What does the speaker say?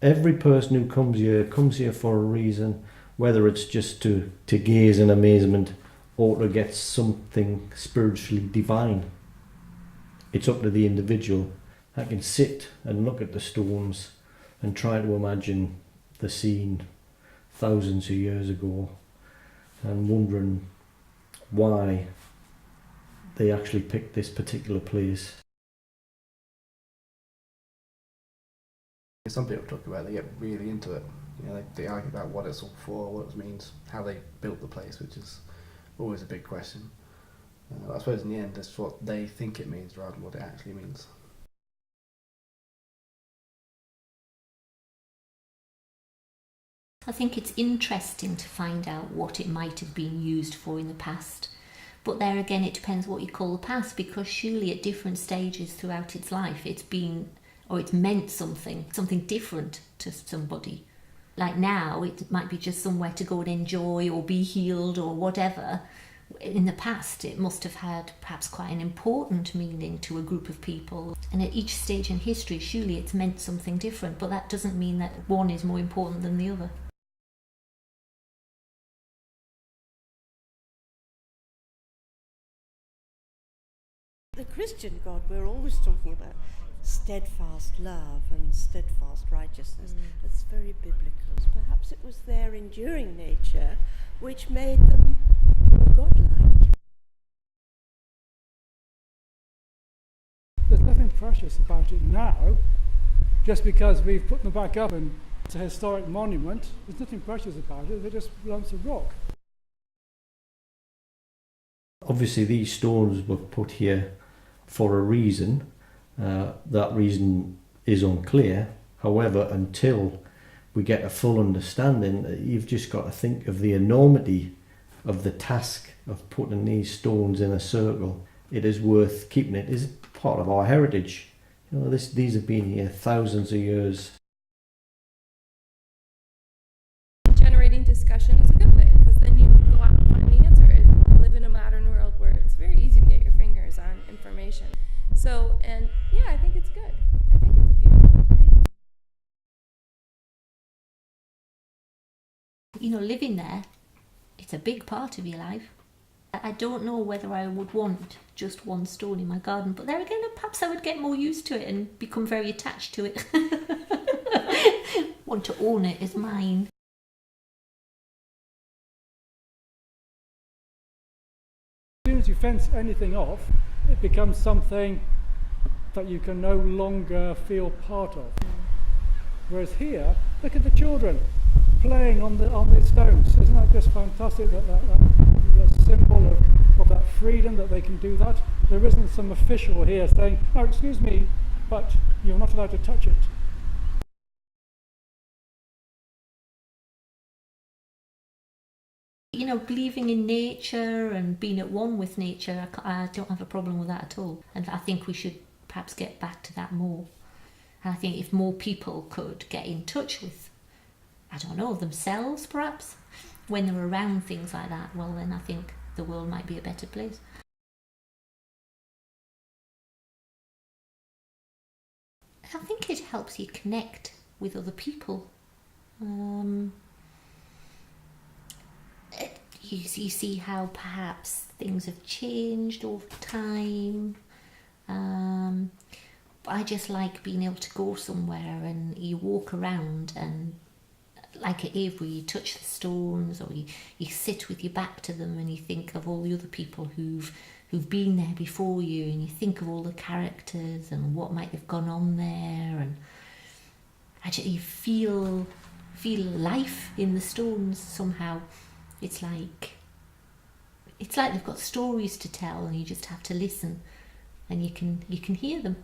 Every person who comes here for a reason, whether it's just to gaze in amazement or to get something spiritually divine. It's up to the individual. I can sit and look at the stones and try to imagine the scene thousands of years ago and wondering why they actually picked this particular place. Some people talk about it, they get really into it. You know, they argue about what it's all for, what it means, how they built the place, which is always a big question. I suppose in the end, it's what they think it means rather than what it actually means. I think it's interesting to find out what it might have been used for in the past. But there again, it depends what you call the past, because surely at different stages throughout its life, it's been, or it's meant something different to somebody. Like now, it might be just somewhere to go and enjoy or be healed or whatever. In the past, it must have had perhaps quite an important meaning to a group of people. And at each stage in history, surely it's meant something different, but that doesn't mean that one is more important than the other. The Christian God, we're always talking about steadfast love and steadfast righteousness. That's very biblical. Perhaps it was their enduring nature which made them more godlike. There's nothing precious about it now. Just because we've put them back up and it's a historic monument, there's nothing precious about it. They're just lumps of rock. Obviously these stones were put here for a reason. That reason is unclear. However, until we get a full understanding, you've just got to think of the enormity of the task of putting these stones in a circle. It is worth keeping. It is part of our heritage. You know, these have been here thousands of years. Generating discussion is a good thing, because then you go out and find the answer. We live in a modern world where it's very easy to get your fingers on information. So, and yeah, I think it's good. I think it's a beautiful place. You know, living there, it's a big part of your life. I don't know whether I would want just one stone in my garden, but there again, perhaps I would get more used to it and become very attached to it. Want to own it as mine. As soon as you fence anything off, it becomes something that you can no longer feel part of. Whereas here, look at the children playing on these stones. Isn't that just fantastic? That symbol of that freedom, that they can do that. There isn't some official here saying, "Oh, excuse me, but you're not allowed to touch it." You know, believing in nature and being at one with nature, I don't have a problem with that at all. And I think we should perhaps get back to that more. And I think if more people could get in touch with, I don't know, themselves perhaps, when they're around things like that, well then I think the world might be a better place. I think it helps you connect with other people. You see how perhaps things have changed over time. I just like being able to go somewhere and you walk around and, like at Avebury, you touch the stones, or you sit with your back to them and you think of all the other people who've been there before you, and you think of all the characters and what might have gone on there, and actually you feel life in the stones somehow. It's like they've got stories to tell, and you just have to listen, and you can hear them.